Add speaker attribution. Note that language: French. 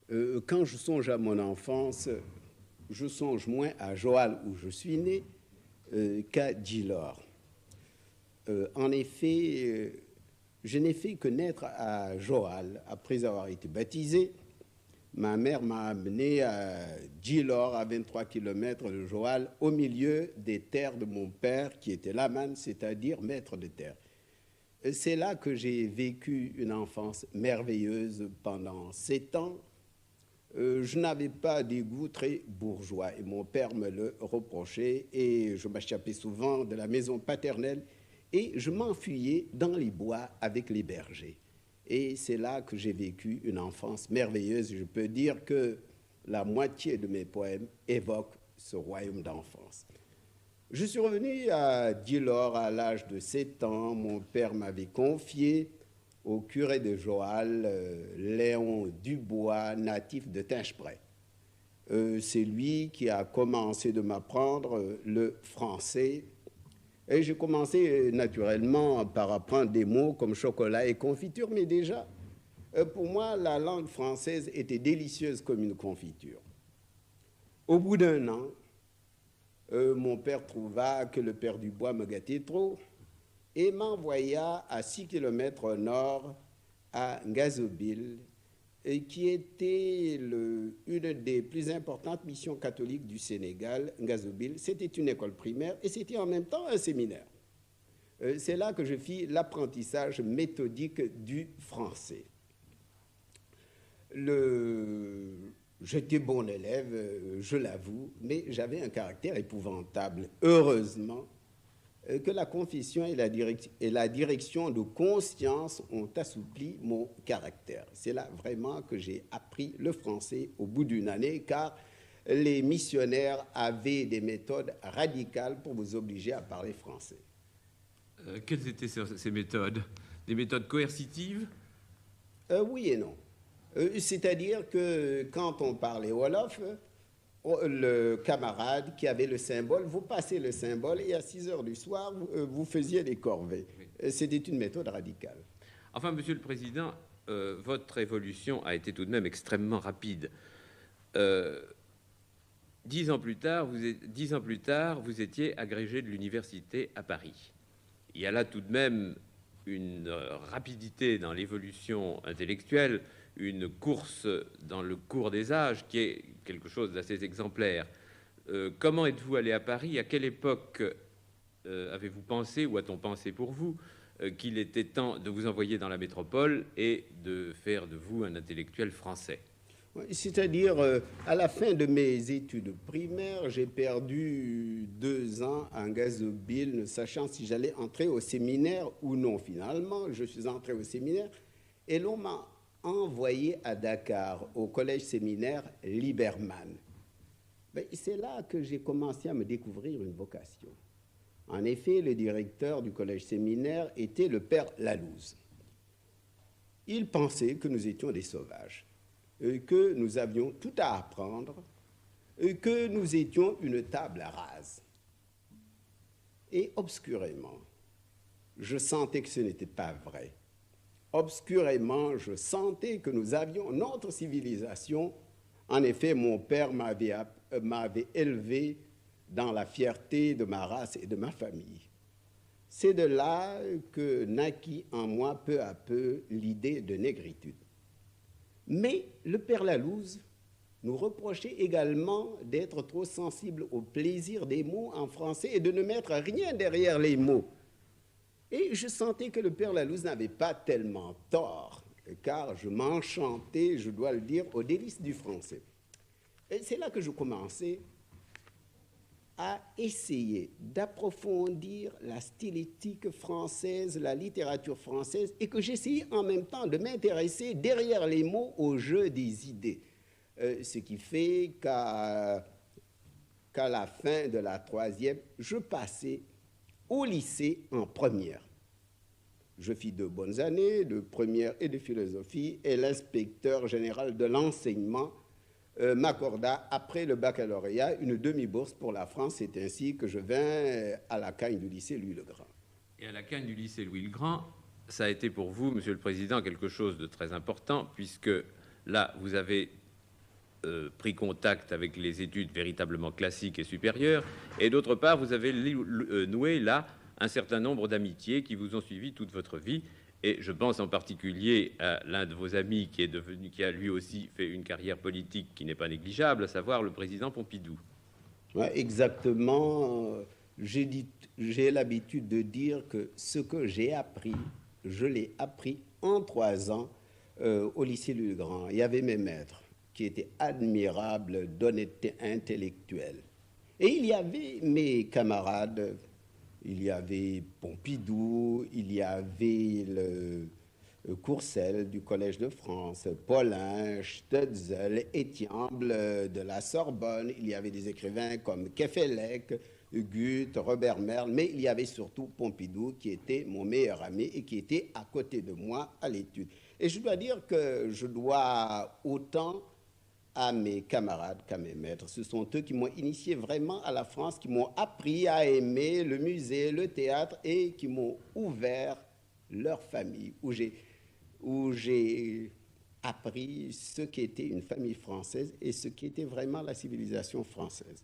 Speaker 1: Quand je songe à mon enfance, je songe moins à Joal où je suis né qu'à Djilor. En effet, je n'ai fait que naître à Joal après avoir été baptisé. Ma mère m'a amené à Djilor, à 23 km de Joal, au milieu des terres de mon père qui était laman, c'est-à-dire maître de terre. C'est là que j'ai vécu une enfance merveilleuse pendant 7 ans. Je n'avais pas des goûts très bourgeois et mon père me le reprochait et je m'échappais souvent de la maison paternelle et je m'enfuyais dans les bois avec les bergers. Et c'est là que j'ai vécu une enfance merveilleuse. Je peux dire que la moitié de mes poèmes évoquent ce royaume d'enfance. Je suis revenu à Djilor à l'âge de 7 ans. Mon père m'avait confié au curé de Joal, Léon Dubois, natif de Tinchebray. C'est lui qui a commencé de m'apprendre le français. Et j'ai commencé naturellement par apprendre des mots comme chocolat et confiture, mais déjà, pour moi, la langue française était délicieuse comme une confiture. Au bout d'un an, mon père trouva que le père Dubois me gâtait trop et m'envoya à 6 km au nord à Ngazobil, qui était une des plus importantes missions catholiques du Sénégal. Ngazobil, c'était une école primaire et c'était en même temps un séminaire. C'est là que je fis l'apprentissage méthodique du français. J'étais bon élève, je l'avoue, mais j'avais un caractère épouvantable. Heureusement que la confession et la direction de conscience ont assoupli mon caractère. C'est là vraiment que j'ai appris le français au bout d'une année, car les missionnaires avaient des méthodes radicales pour vous obliger à parler français.
Speaker 2: Quelles étaient ces méthodes? Des méthodes coercitives?
Speaker 1: Oui et non. C'est-à-dire que quand on parlait Wolof, le camarade qui avait le symbole, vous passez le symbole et à 6 heures du soir, vous faisiez les corvées. Oui. C'était une méthode radicale.
Speaker 2: Enfin, Monsieur le Président, votre évolution a été tout de même extrêmement rapide. 10 ans plus tard, vous étiez agrégé de l'université à Paris. Il y a là tout de même une rapidité dans l'évolution intellectuelle, une course dans le cours des âges qui est quelque chose d'assez exemplaire. Comment êtes-vous allé à Paris? À quelle époque avez-vous pensé, ou a-t-on pensé pour vous, qu'il était temps de vous envoyer dans la métropole et de faire de vous un intellectuel français?
Speaker 1: C'est-à-dire, à la fin de mes études primaires, j'ai perdu 2 ans en Ngazobil, ne sachant si j'allais entrer au séminaire ou non. Finalement, je suis entré au séminaire et l'on m'a envoyé à Dakar, au collège séminaire Liberman. C'est là que j'ai commencé à me découvrir une vocation. En effet, le directeur du collège séminaire était le père Lalouse. Il pensait que nous étions des sauvages, que nous avions tout à apprendre, que nous étions une table rase. Et obscurément, je sentais que ce n'était pas vrai. Obscurément, je sentais que nous avions notre civilisation. En effet, mon père m'avait élevé dans la fierté de ma race et de ma famille. C'est de là que naquit en moi peu à peu l'idée de négritude. Mais le père Lalouse nous reprochait également d'être trop sensibles au plaisir des mots en français et de ne mettre rien derrière les mots. Et je sentais que le père Lalouse n'avait pas tellement tort, car je m'enchantais, je dois le dire, aux délices du français. Et c'est là que je commençais à essayer d'approfondir la stylistique française, la littérature française, et que j'essayais en même temps de m'intéresser derrière les mots au jeu des idées. Ce qui fait qu'à la fin de la 3e, je passais au lycée en première. Je fis de bonnes années de première et de philosophie, et l'inspecteur général de l'enseignement m'accorda, après le baccalauréat, une demi-bourse pour la France. C'est ainsi que je vins à la Cagne du lycée Louis-le-Grand.
Speaker 2: Et à la Cagne du lycée Louis-le-Grand, ça a été pour vous, Monsieur le Président, quelque chose de très important, puisque là, vous avez pris contact avec les études véritablement classiques et supérieures, et d'autre part, vous avez noué là un certain nombre d'amitiés qui vous ont suivi toute votre vie. Et je pense en particulier à l'un de vos amis qui a lui aussi fait une carrière politique qui n'est pas négligeable, à savoir le président Pompidou.
Speaker 1: Ouais, exactement. J'ai l'habitude de dire que ce que j'ai appris, je l'ai appris en 3 ans au lycée Louis le Grand. Il y avait mes maîtres qui étaient admirables d'honnêteté intellectuelle. Et il y avait mes camarades. Il y avait Pompidou, il y avait le Courcelles du Collège de France, Paulin, Stutzel, Étiamble de la Sorbonne. Il y avait des écrivains comme Kefelec, Goethe, Robert Merle, mais il y avait surtout Pompidou qui était mon meilleur ami et qui était à côté de moi à l'étude. Et je dois dire que je dois autant à mes camarades qu'à mes maîtres. Ce sont eux qui m'ont initié vraiment à la France, qui m'ont appris à aimer le musée, le théâtre et qui m'ont ouvert leur famille, où j'ai appris ce qu'était une famille française et ce qu'était vraiment la civilisation française.